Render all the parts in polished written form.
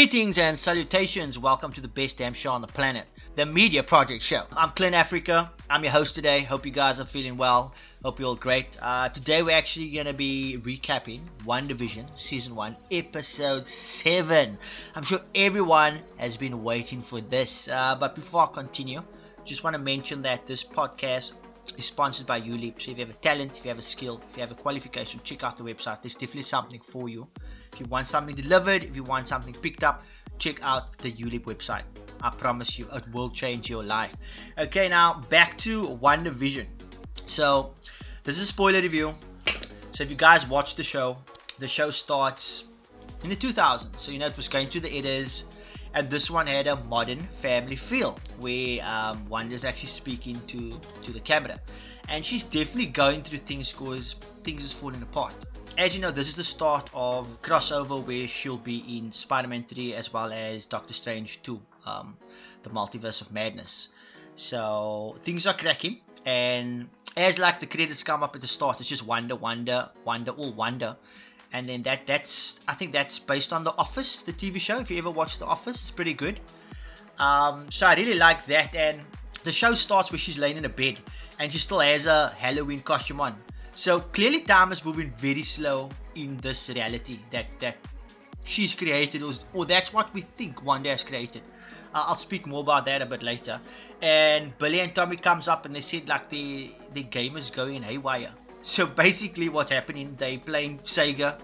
Greetings and salutations. Welcome to the best damn show on the planet, the Media Project Show. I'm Clint Africa. I'm your host today. Hope you guys are feeling well. Hope you're all great. Today we're actually going to be recapping WandaVision Season 1, Episode 7. I'm sure everyone has been waiting for this. But before I continue, just want to mention that this podcast is sponsored by ULeap. So if you have a talent, if you have a skill, if you have a qualification, check out the website. There's definitely something for you. If you want something delivered, if you want something picked up, check out the ULeap website. I promise you, it will change your life. Okay, now back to WandaVision. So this is a spoiler review. So if you guys watch the show starts in the 2000s. So you know it was going through the editors. And this one had a modern family feel where Wanda's actually speaking to the camera. And she's definitely going through things because things is falling apart. As you know, this is the start of crossover where she'll be in Spider-Man 3 as well as Doctor Strange 2, the Multiverse of Madness. So things are cracking, and as like the credits come up at the start, it's just Wanda, all Wanda. And then I think that's based on The Office, the TV show. If you ever watched The Office, it's pretty good. So I really like that. And the show starts where she's laying in a bed and she still has a Halloween costume on. So clearly time is moving very slow in this reality that she's created, or that's what we think Wanda has created. I'll speak more about that a bit later. And Billy and Tommy comes up and they said like the game is going haywire. So basically what's happening, they playing Sega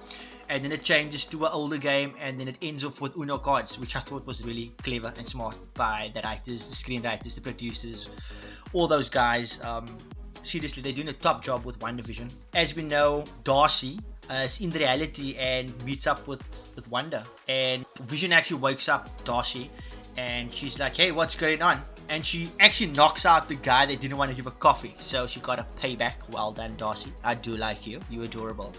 and then it changes to an older game and then it ends off with Uno cards, which I thought was really clever and smart by the writers, the screenwriters, the producers, all those guys. Seriously, they're doing a top job with WandaVision. As we know, Darcy is in reality and meets up with Wanda, and Vision actually wakes up Darcy and she's like, hey, what's going on? And she actually knocks out the guy that didn't want to give her coffee. So she got a payback. Well done, Darcy. I do like you. You're adorable.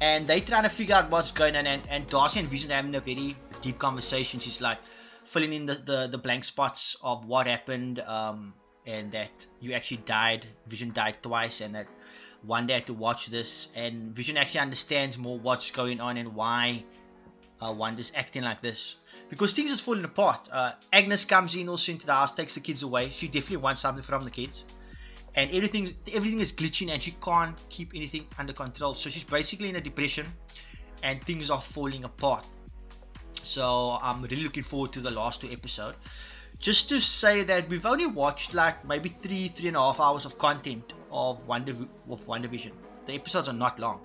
And they trying to figure out what's going on. And Darcy and Vision are having a very deep conversation. She's like filling in the blank spots of what happened. And that you actually died. Vision died twice. And that Wanda had to watch this. And Vision actually understands more what's going on and why Wanda's acting like this. Because things is falling apart. Agnes comes in also into the house, takes the kids away. She definitely wants something from the kids. And everything is glitching and she can't keep anything under control. So she's basically in a depression and things are falling apart. So I'm really looking forward to the last 2 episodes. Just to say that we've only watched like maybe 3.5 hours of content of WandaVision. The episodes are not long.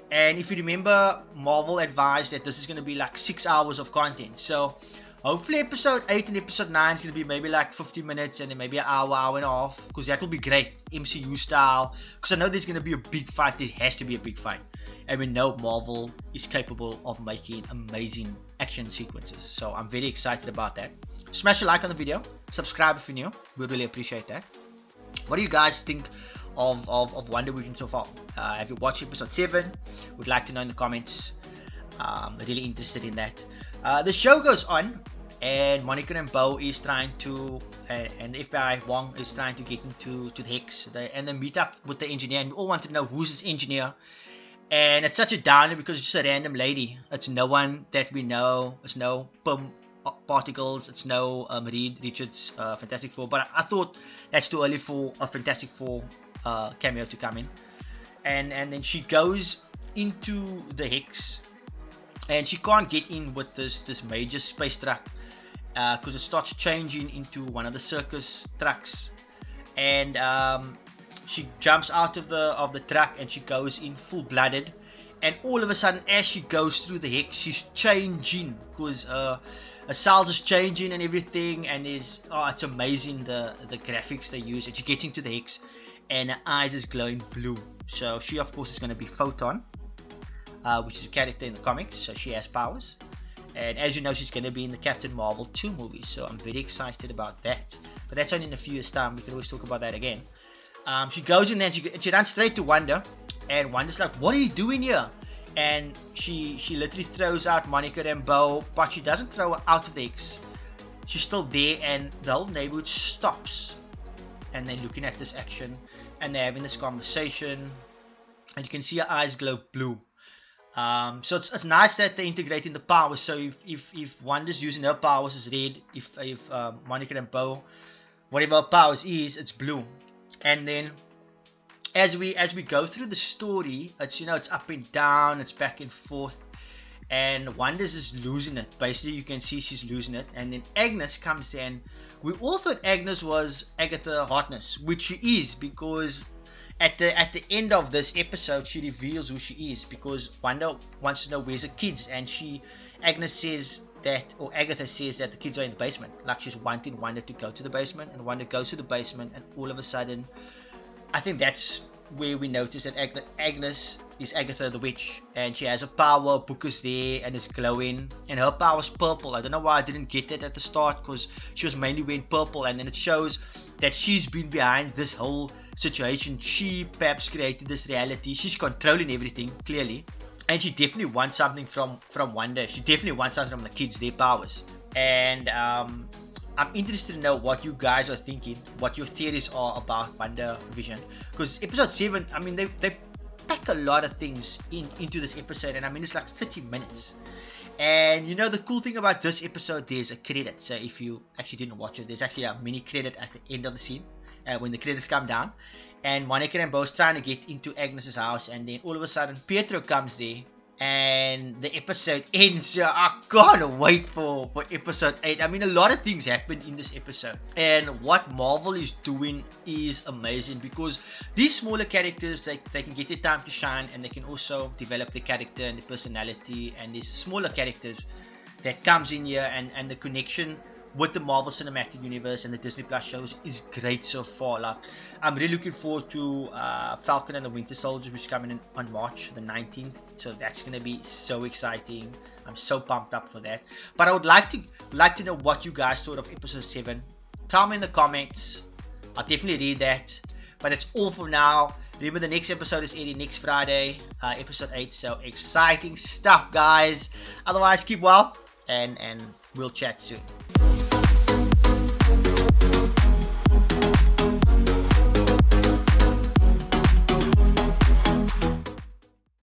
And if you remember, Marvel advised that this is going to be like 6 hours of content. So hopefully episode 8 and episode 9 is going to be maybe like 50 minutes and then maybe an hour and a half. Because that will be great, MCU style. Because I know there's going to be a big fight. There has to be a big fight. And we know Marvel is capable of making amazing action sequences. So I'm very excited about that. Smash a like on the video. Subscribe if you're new. We'd really appreciate that. What do you guys think of WandaVision so far? Have you watched episode 7? Would like to know in the comments. Really interested in that. The show goes on, and Monica and Bo is trying to, and the FBI Wong is trying to get into the Hex, and they meet up with the engineer, and we all want to know who's this engineer. And it's such a downer because it's just a random lady. It's no one that we know. It's no Pym Particles. It's no Reed Richards, Fantastic Four. But I thought that's too early for a Fantastic Four cameo to come in. And then she goes into the Hex, and she can't get in with this major space truck because it starts changing into one of the circus trucks, and she jumps out of the truck and she goes in full-blooded, and all of a sudden as she goes through the Hex she's changing because her cells is changing and everything, and it's amazing the graphics they use, and she gets into the Hex and her eyes is glowing blue. So she of course is going to be Photon, which is a character in the comics, so she has powers. And as you know, she's going to be in the Captain Marvel 2 movie, so I'm very excited about that. But that's only in a few years time. We can always talk about that again. She goes in there and she runs straight to Wanda, and Wanda's like, what are you doing here? And she literally throws out Monica and Bo, but she doesn't throw her out of the X. She's still there, and the whole neighborhood stops, and they're looking at this action, and they're having this conversation, and you can see her eyes glow blue. So it's nice that they're integrating the powers. So if Wanda's using her powers, it's red. If Monica Rambeau, whatever her powers is, it's blue. And then as we go through the story, it's it's up and down, it's back and forth, and Wanda's is losing it. Basically, you can see she's losing it. And then Agnes comes in. We all thought Agnes was Agatha Harkness, which she is, because at the end of this episode, she reveals who she is, because Wanda wants to know where's the kids, and Agnes says that, or Agatha says that the kids are in the basement. Like she's wanting Wanda to go to the basement, and Wanda goes to the basement, and all of a sudden, I think that's where we notice that Agnes is Agatha the witch, and she has a power. Book is there, and it's glowing, and her power is purple. I don't know why I didn't get that at the start, because she was mainly wearing purple, and then it shows that she's been behind this whole situation. She perhaps created this reality. She's controlling everything, clearly, and she definitely wants something from Wanda. She definitely wants something from the kids, their powers. And I'm interested to know what you guys are thinking, what your theories are about WandaVision, because episode 7, I mean, they pack a lot of things into this episode, and I mean, it's like 30 minutes. And the cool thing about this episode, there's a credit. So if you actually didn't watch it, there's actually a mini credit at the end of the scene, when the credits come down, and Monica and Bo's trying to get into Agnes's house, and then all of a sudden Pietro comes there, and the episode ends. So I can't wait for episode 8. I mean, a lot of things happen in this episode, and what Marvel is doing is amazing, because these smaller characters, they can get their time to shine, and they can also develop their character and their personality. And these smaller characters that comes in here, and the connection with the Marvel Cinematic Universe and the Disney Plus shows is great so far. Like, I'm really looking forward to Falcon and the Winter Soldier, which is coming in on March the 19th. So that's gonna be so exciting. I'm so pumped up for that. But I would like to know what you guys thought of episode 7. Tell me in the comments. I'll definitely read that. But that's all for now. Remember, the next episode is airing next Friday, episode 8. So exciting stuff, guys. Otherwise, keep well, and we'll chat soon.